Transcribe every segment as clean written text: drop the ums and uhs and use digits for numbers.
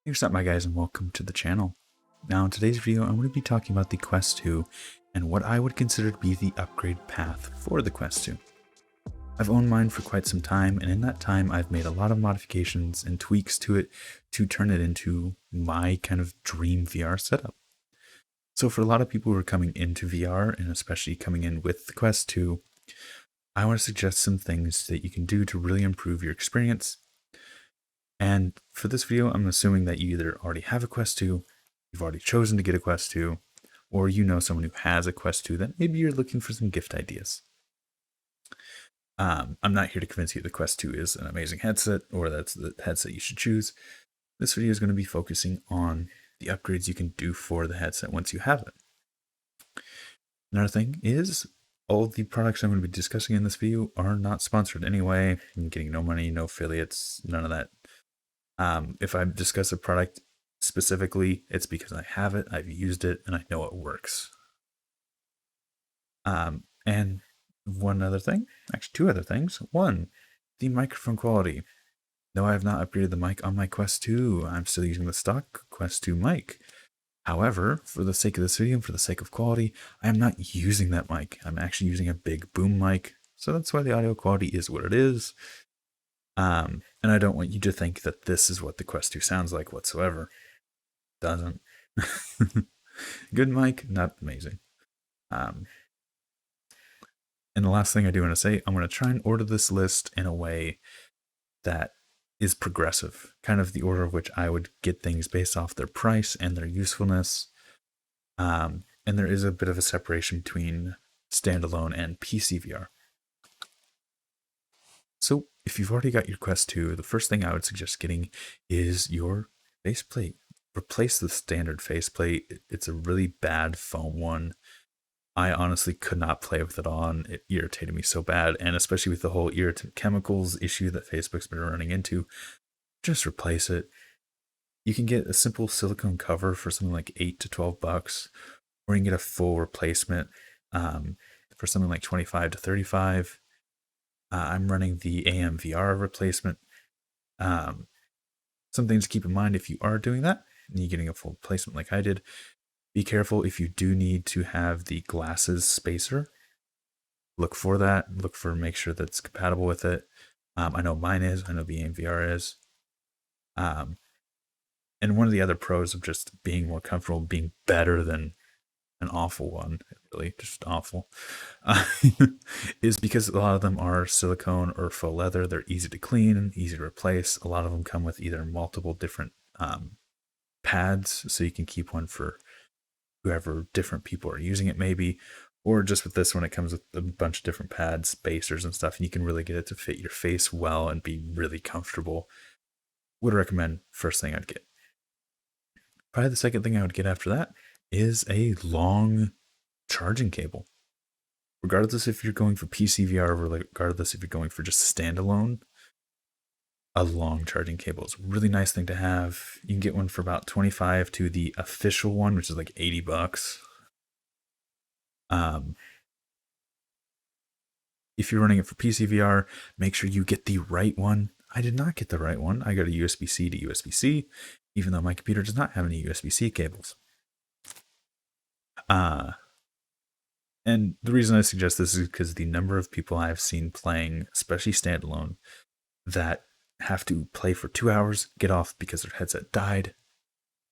What's up, my guys, and welcome to the channel. Now, in today's video, I'm going to be talking about the Quest 2 and what I would consider to be the upgrade path for the Quest 2. I've owned mine for quite some time, and in that time, I've made a lot of modifications and tweaks to it to turn it into my kind of dream VR setup. So for a lot of people who are coming into VR, and especially coming in with the Quest 2, I want to suggest some things that you can do to really improve your experience. And for this video, I'm assuming that you either already have a Quest 2, you've already chosen to get a Quest 2, or you know someone who has a Quest 2 that maybe you're looking for some gift ideas. I'm not here to convince you the Quest 2 is an amazing headset or that's the headset you should choose. This video is going to be focusing on the upgrades you can do for the headset once you have it. Another thing is, all of the products I'm going to be discussing in this video are not sponsored anyway. I'm getting no money, no affiliates, none of that. If I discuss a product specifically, it's because I have it, I've used it, and I know it works. And one other thing, actually two other things. One, the microphone quality. No, I have not upgraded the mic on my Quest 2. I'm still using the stock Quest 2 mic. However, for the sake of this video and for the sake of quality, I am not using that mic. I'm actually using a big boom mic, so that's why the audio quality is what it is. And I don't want you to think that this is what the Quest 2 sounds like whatsoever. Doesn't. Good mic, not amazing. And the last thing I do want to say, I'm going to try and order this list in a way that is progressive, kind of the order of which I would get things based off their price and their usefulness. And there is a bit of a separation between Standalone and PCVR. So if you've already got your Quest 2, the first thing I would suggest getting is your faceplate. Replace the standard faceplate. It's a really bad foam one. I honestly could not play with it on. It irritated me so bad, and especially with the whole irritant chemicals issue that Facebook's been running into, just replace it. You can get a simple silicone cover for something like $8 to $12, or you can get a full replacement for something like $25 to $35. I'm running the AMVR replacement. Some things to keep in mind if you are doing that, and you're getting a full replacement like I did. Be careful if you do need to have the glasses spacer. Look for that. Make sure that's compatible with it. I know mine is. I know the AMVR is. And one of the other pros of just being more comfortable, being better than an awful one, really just awful, is because a lot of them are silicone or faux leather. They're easy to clean, easy to replace. A lot of them come with either multiple different pads, so you can keep one for whoever different people are using it maybe, or just with this one, it comes with a bunch of different pads, spacers and stuff, and you can really get it to fit your face well and be really comfortable. Would recommend first thing I'd get. Probably the second thing I would get after that is a long charging cable. Regardless if you're going for PCVR or regardless if you're going for just standalone, a long charging cable is a really nice thing to have. You can get one for about $25 to the official one, which is like $80. If you're running it for PCVR, make sure you get the right one. I did not get the right one. I got a USB-C to USB-C, even though my computer does not have any USB-C cables. And the reason I suggest this is because the number of people I've seen playing, especially standalone, that have to play for 2 hours, get off because their headset died,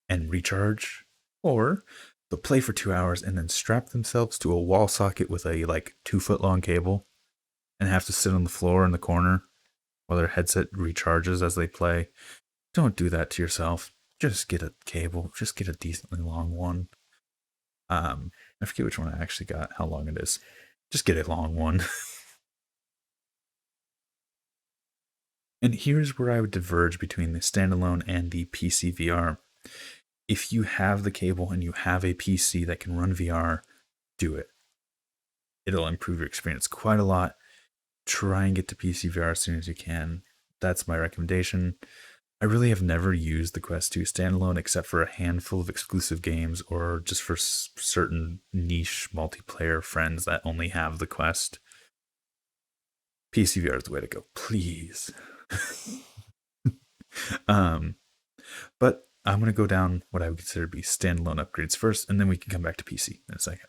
and recharge, or they'll play for 2 hours and then strap themselves to a wall socket with a 2-foot long cable and have to sit on the floor in the corner while their headset recharges as they play. Don't do that to yourself. Just get a cable. Just get a decently long one. I forget which one I actually got, how long it is. Just get a long one. And here's where I would diverge between the standalone and the PCVR. If you have the cable and you have a PC that can run VR, do it. It'll improve your experience quite a lot. Try and get to PCVR as soon as you can. That's my recommendation. I really have never used the Quest 2 standalone except for a handful of exclusive games or just for certain niche multiplayer friends that only have the Quest. PCVR is the way to go, please. But I'm going to go down what I would consider to be standalone upgrades first, and then we can come back to PC in a second.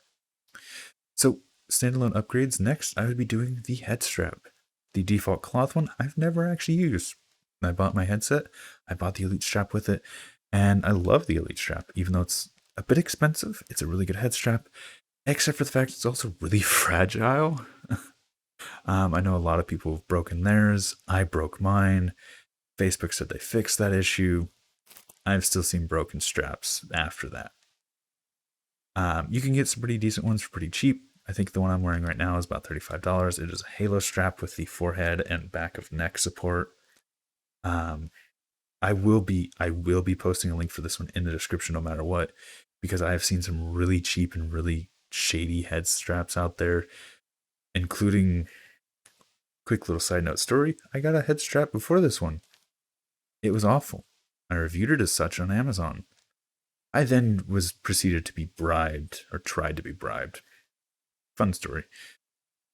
So, standalone upgrades next, I would be doing the Headstrap. The default cloth one, I've never actually used. I bought my headset, I bought the Elite strap with it, and I love the Elite strap, even though it's a bit expensive. It's a really good head strap, except for the fact it's also really fragile. I know a lot of people have broken theirs. I broke mine. Facebook said they fixed that issue. I've still seen broken straps after that. You can get some pretty decent ones for pretty cheap. I think the one I'm wearing right now is about $35. It is a halo strap with the forehead and back of neck support. I will be posting a link for this one in the description no matter what, because I have seen some really cheap and really shady head straps out there, including, quick little side note story, I got a head strap before this one. It was awful. I reviewed it as such on Amazon. I then was proceeded to be bribed, or tried to be bribed. Fun story.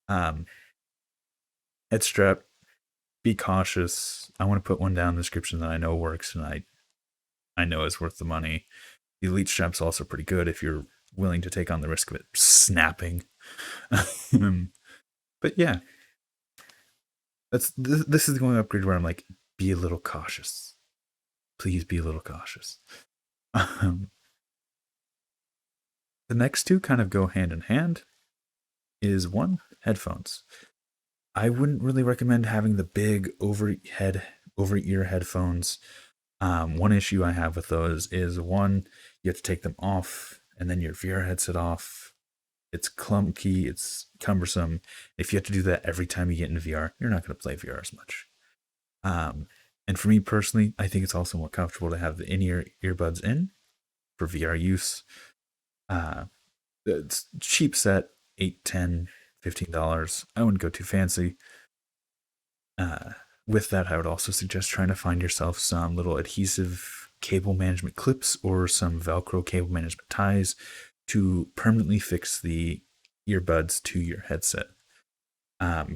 Head strap, be cautious. I want to put one down in the description that I know works and I know is worth the money. The Elite strap's also pretty good if you're willing to take on the risk of it snapping. But yeah, this is the only upgrade where I'm like, be a little cautious. Please be a little cautious. The next two kind of go hand in hand. Is one, headphones. I wouldn't really recommend having the big over-ear headphones. One issue I have with those is one, you have to take them off and then your VR headset off. It's clunky, it's cumbersome. If you have to do that every time you get into VR, you're not going to play VR as much. And for me personally, I think it's also more comfortable to have the in-ear earbuds in for VR use. It's cheap set, $8, $10, $15. I wouldn't go too fancy. With that, I would also suggest trying to find yourself some little adhesive cable management clips or some Velcro cable management ties to permanently fix the earbuds to your headset.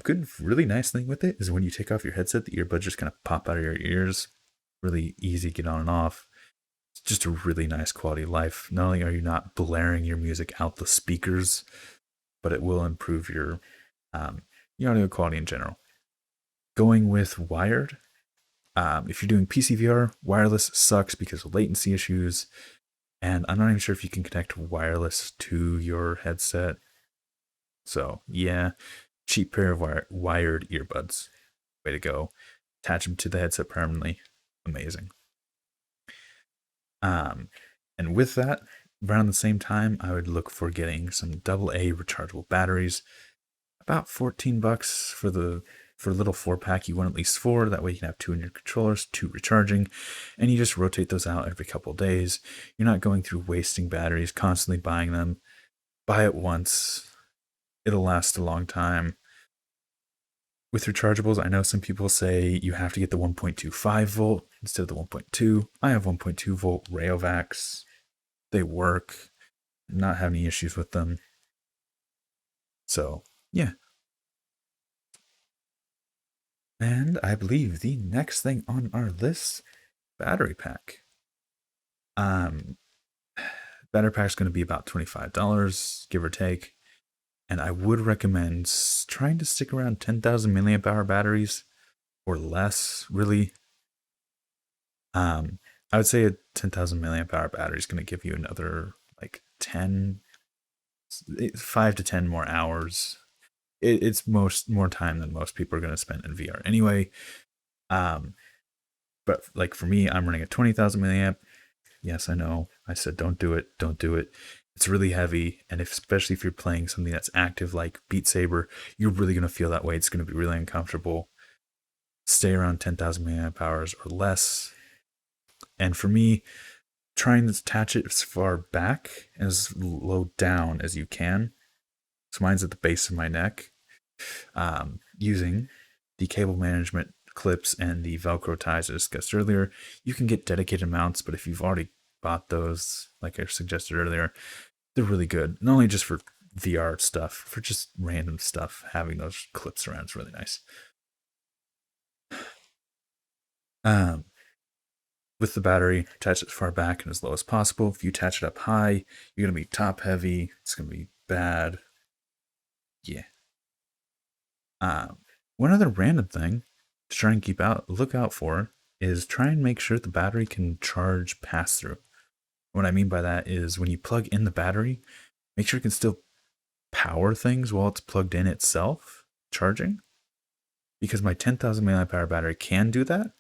Good, really nice thing with it is when you take off your headset, the earbuds just kind of pop out of your ears. Really easy to get on and off. It's just a really nice quality of life. Not only are you not blaring your music out the speakers, but it will improve your audio quality in general. Going with wired, if you're doing PCVR, wireless sucks because of latency issues, and I'm not even sure if you can connect wireless to your headset. So yeah, cheap pair of wired earbuds. Way to go. Attach them to the headset permanently. Amazing. And with that, around the same time, I would look for getting some AA rechargeable batteries. About $14 for a little 4-pack. You want at least 4. That way you can have 2 in your controllers, 2 recharging, and you just rotate those out every couple of days. You're not going through wasting batteries, constantly buying them. Buy it once. It'll last a long time. With rechargeables, I know some people say you have to get the 1.25 volt instead of the 1.2. I have 1.2 volt Rayovacs. They work. I'm not having any issues with them. So, yeah. And I believe the next thing on our list, battery pack. Battery pack's going to be about $25, give or take. And I would recommend trying to stick around 10,000 milliamp hour batteries or less, really. I would say a 10,000 milliamp hour battery is going to give you another like 5 to 10 more hours. It's more time than most people are going to spend in VR anyway. But like for me, I'm running a 20,000 milliamp. Yes, I know. I said don't do it. Don't do it. It's really heavy, and especially if you're playing something that's active like Beat Saber, you're really going to feel that way. It's going to be really uncomfortable. Stay around 10,000 milliamp hours or less. And for me, trying to attach it as far back and as low down as you can. So mine's at the base of my neck. Using the cable management clips and the Velcro ties I discussed earlier. You can get dedicated mounts, but if you've already bought those, like I suggested earlier, they're really good. Not only just for VR stuff, for just random stuff, having those clips around is really nice. with the battery, attach it as far back and as low as possible. If you attach it up high, you're going to be top heavy. It's going to be bad. Yeah. One other random thing to try and look out for is try and make sure the battery can charge pass through. What I mean by that is when you plug in the battery, make sure it can still power things while it's plugged in itself, charging. Because my 10,000 milliamp hour battery can do that.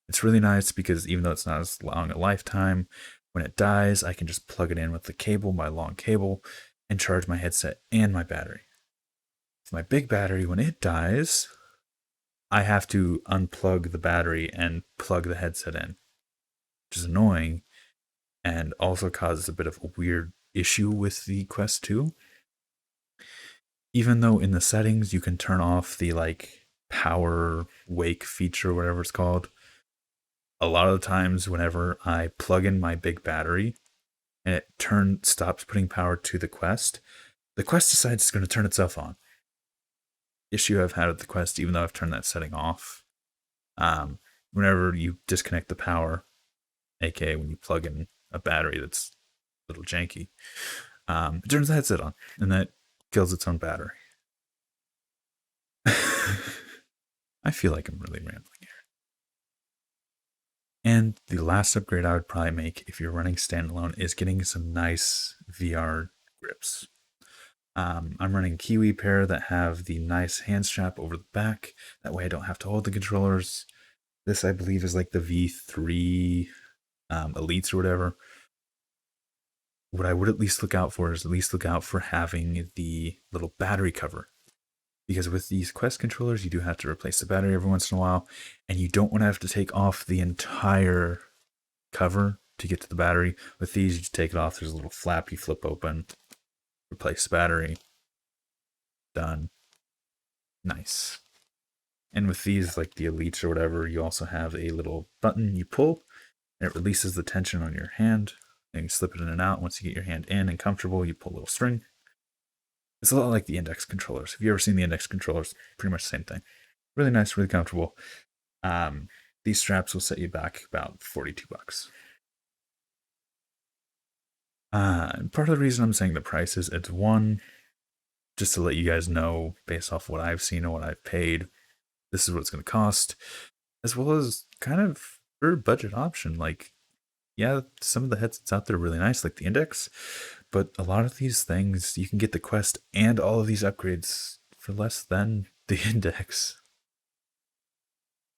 It's really nice because even though it's not as long a lifetime, when it dies, I can just plug it in with the cable, my long cable, and charge my headset and my battery. With my big battery, when it dies, I have to unplug the battery and plug the headset in, which is annoying and also causes a bit of a weird issue with the Quest 2. Even though in the settings you can turn off the like power wake feature, whatever it's called, a lot of the times whenever I plug in my big battery and it stops putting power to the Quest decides it's going to turn itself on. Issue I've had with the Quest, even though I've turned that setting off. Whenever you disconnect the power, aka when you plug in a battery that's a little janky, it turns the headset on and that kills its own battery. I feel like I'm really rambling here. And the last upgrade I would probably make if you're running standalone is getting some nice VR grips. I'm running Kiwi pair that have the nice hand strap over the back. That way I don't have to hold the controllers. This I believe is like the V3 Elites or whatever. What I would at least look out for is having the little battery cover. Because with these Quest controllers, you do have to replace the battery every once in a while, and you don't want to have to take off the entire cover to get to the battery. With these, you just take it off. There's a little flap you flip open, replace the battery. Done. Nice. And with these, like the Elites or whatever, you also have a little button you pull, and it releases the tension on your hand. And you slip it in and out. Once you get your hand in and comfortable, you pull a little string. It's a lot like the index controllers. Have you ever seen the index controllers? Pretty much the same thing. Really nice, really comfortable. These straps will set you back about $42. Part of the reason I'm saying the price is it's one, just to let you guys know, based off what I've seen and what I've paid, this is what it's going to cost, as well as kind of for a budget option. Like, yeah, some of the headsets out there are really nice, like the Index, but a lot of these things, you can get the Quest and all of these upgrades for less than the Index.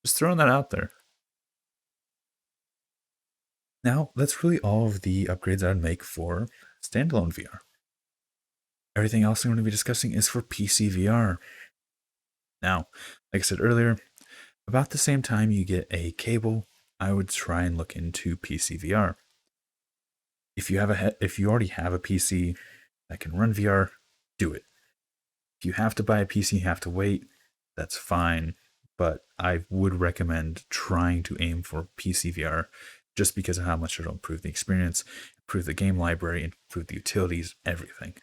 Just throwing that out there. Now, that's really all of the upgrades I'd make for standalone VR. Everything else I'm going to be discussing is for PCVR. Now, like I said earlier, about the same time you get a cable, I would try and look into PCVR. If you already have a PC that can run VR, do it. If you have to buy a PC, you have to wait, that's fine. But I would recommend trying to aim for PCVR just because of how much it'll improve the experience, improve the game library, improve the utilities, everything.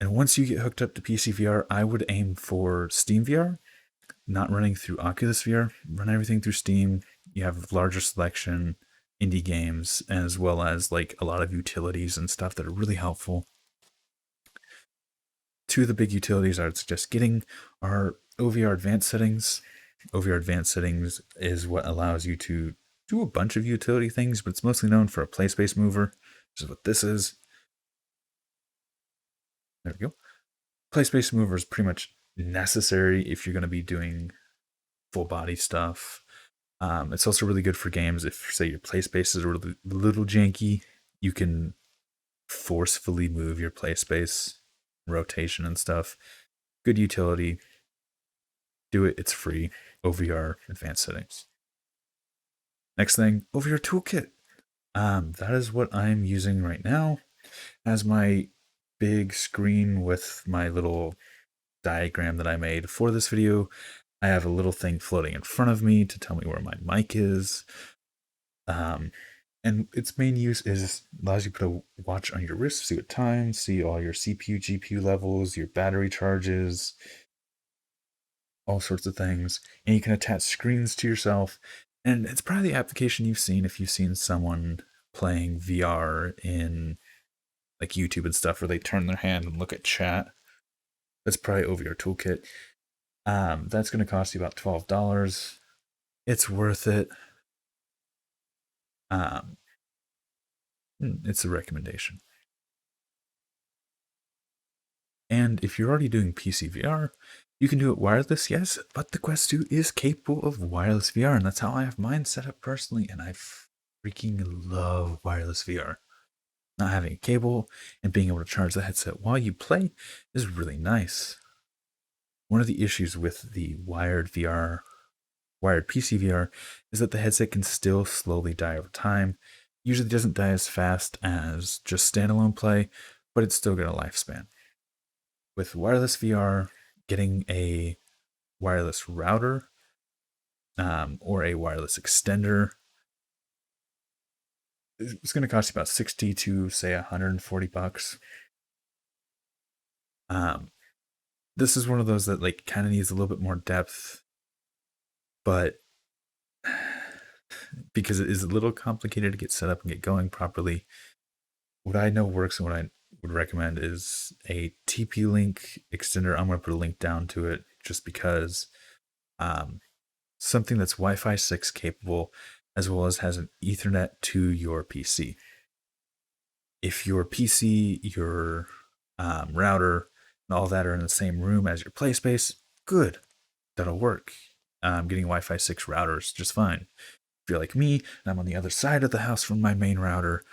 And once you get hooked up to PCVR, I would aim for Steam VR, not running through Oculus VR. Run everything through Steam. You have a larger selection, indie games, as well as like a lot of utilities and stuff that are really helpful. Two of the big utilities I would suggest getting are OVR Advanced Settings. OVR Advanced Settings is what allows you to do a bunch of utility things, but it's mostly known for a play space mover, which is what this is. There we go. Play space mover is pretty much necessary if you're going to be doing full body stuff. It's also really good for games if, say, your play spaces are a little janky. You can forcefully move your play space, rotation and stuff. Good utility. Do it. It's free. OVR Advanced Settings. Next thing, OVR Toolkit. That is what I'm using right now as my big screen with my little diagram that I made for this video. I have a little thing floating in front of me to tell me where my mic is. And its main use is allows you to put a watch on your wrist, see what time, see all your CPU, GPU levels, your battery charges, all sorts of things. And you can attach screens to yourself And it's probably the application you've seen if you've seen someone playing VR in like YouTube and stuff where they turn their hand and look at chat. That's probably OVR Toolkit. That's going to cost you about $12. It's worth it. Um, it's a recommendation. And if you're already doing PCVR, you can do it wireless, yes, but the Quest 2 is capable of wireless VR, and that's how I have mine set up personally, and I freaking love wireless VR. Not having a cable and being able to charge the headset while you play is really nice. One of the issues with the wired PCVR, is that the headset can still slowly die over time. Usually doesn't die as fast as just standalone play, but it's still got a lifespan. With wireless VR, getting a wireless router or a wireless extender, it's going to cost you about 60 to say $140. This is one of those that like kind of needs a little bit more depth, but because it is a little complicated to get set up and get going properly, what I know works and what I would recommend is a TP-Link extender. I'm going to put a link down to it just because something that's Wi-Fi 6 capable, as well as has an Ethernet to your PC. If your PC, your router, and all that are in the same room as your play space, good, that'll work. Getting Wi-Fi 6 routers just fine. If you're like me and I'm on the other side of the house from my main router,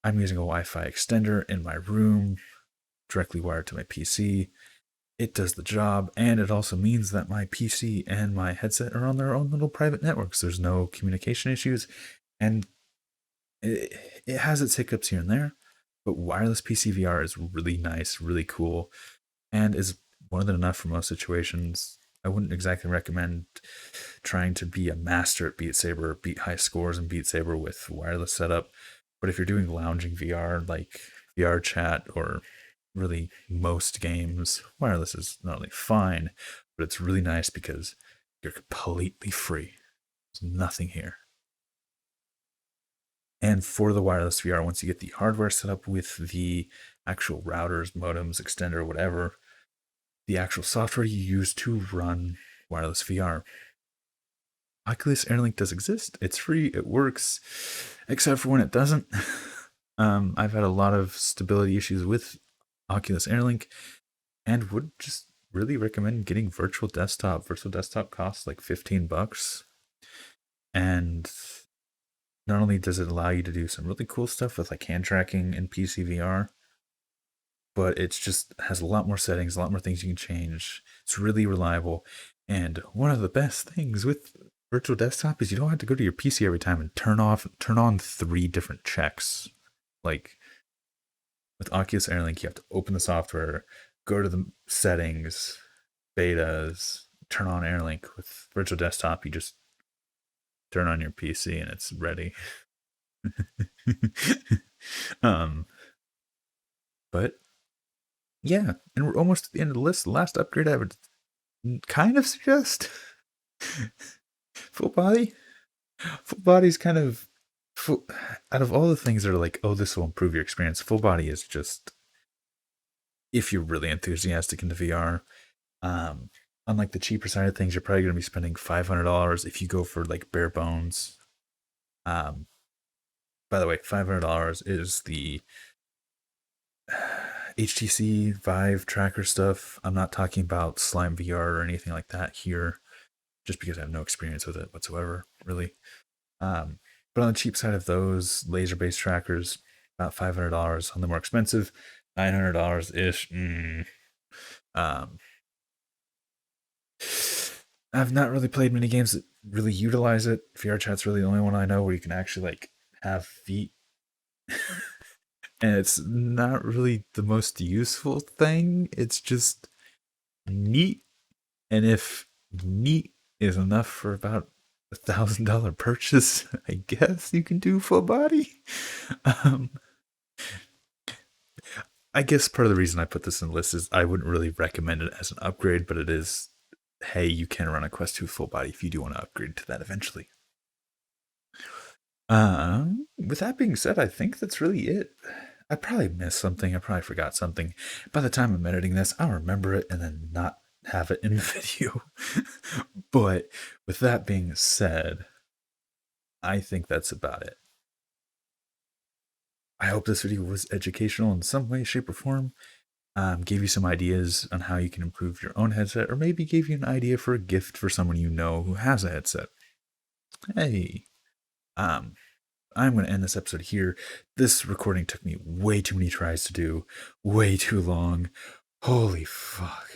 I'm using a Wi-Fi extender in my room, directly wired to my PC. It does the job, and it also means that my PC and my headset are on their own little private networks. There's no communication issues, and it has its hiccups here and there, but wireless PCVR is really nice, really cool, and is more than enough for most situations. I wouldn't exactly recommend trying to be a master at Beat Saber, beat high scores in Beat Saber with wireless setup. But if you're doing lounging VR, like VR chat or really most games, wireless is not only fine, but it's really nice because you're completely free. There's nothing here. And for the wireless VR, once you get the hardware set up with the actual routers, modems, extender, whatever, the actual software you use to run wireless VR. Oculus AirLink does exist. It's free. It works, except for when it doesn't. I've had a lot of stability issues with Oculus AirLink, and would just really recommend getting Virtual Desktop. Virtual Desktop costs like $15, and not only does it allow you to do some really cool stuff with like hand tracking and PCVR, but it's just has a lot more settings, a lot more things you can change. It's really reliable, and one of the best things with Virtual Desktop is you don't have to go to your PC every time and turn on 3 different checks. Like with Oculus AirLink, you have to open the software, go to the settings, betas, turn on AirLink. With Virtual Desktop, you just turn on your PC and it's ready. But yeah, and we're almost at the end of the list. The last upgrade I would kind of suggest full body. Full body's kind of out of all the things that are like, oh, this will improve your experience. Full body is just if you're really enthusiastic into VR. Unlike the cheaper side of things, you're probably going to be spending $500 if you go for like bare bones. By the way, $500 is the HTC Vive tracker stuff. I'm not talking about Slime VR or anything like that here, just because I have no experience with it whatsoever, really. But on the cheap side of those laser-based trackers, about $500. On the more expensive, $900 ish. I've not really played many games that really utilize it. VR Chat's really the only one I know where you can actually like have feet. And it's not really the most useful thing. It's just neat. And if neat is enough for about $1,000 purchase, I guess you can do full body. I guess part of the reason I put this in the list is I wouldn't really recommend it as an upgrade, but it is, hey, you can run a Quest 2 full body if you do want to upgrade to that eventually. With that being said, I think that's really it. I probably missed something. I probably forgot something. By the time I'm editing this, I'll remember it and then not have it in the video. But with that being said, I think that's about it. I hope this video was educational in some way, shape, or form. Gave you some ideas on how you can improve your own headset, or maybe gave you an idea for a gift for someone you know who has a headset. Hey, um, I'm going to end this episode here. This recording took me way too many tries to do, way too long. Holy fuck.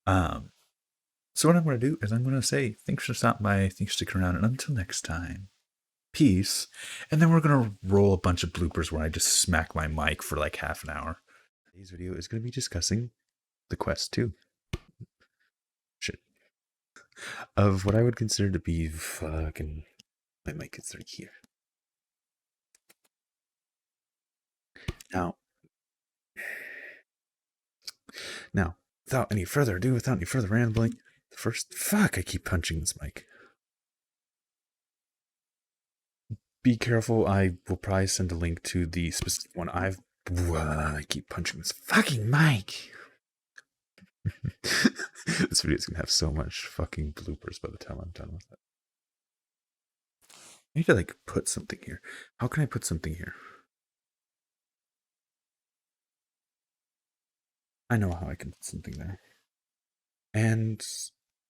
So what I'm going to do is I'm going to say thanks for stopping by, thanks for sticking around, and until next time, peace. And then we're going to roll a bunch of bloopers where I just smack my mic for like half an hour. Today's video is going to be discussing the Quest 2. Shit. Of what I would consider to be fucking... My mic is right here. Now, without any further ado, without any further rambling, the first... Fuck, I keep punching this mic. Be careful, I will probably send a link to the specific one I keep punching this fucking mic. This video is gonna have so much fucking bloopers by the time I'm done with it. I need to like put something here. How can I put something here? I know how I can put something there. And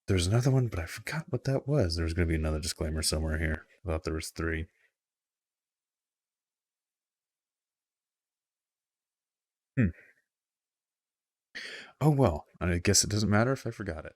there's another one, but I forgot what that was. There's gonna be another disclaimer somewhere here. I thought there was 3. Oh well, I guess it doesn't matter if I forgot it.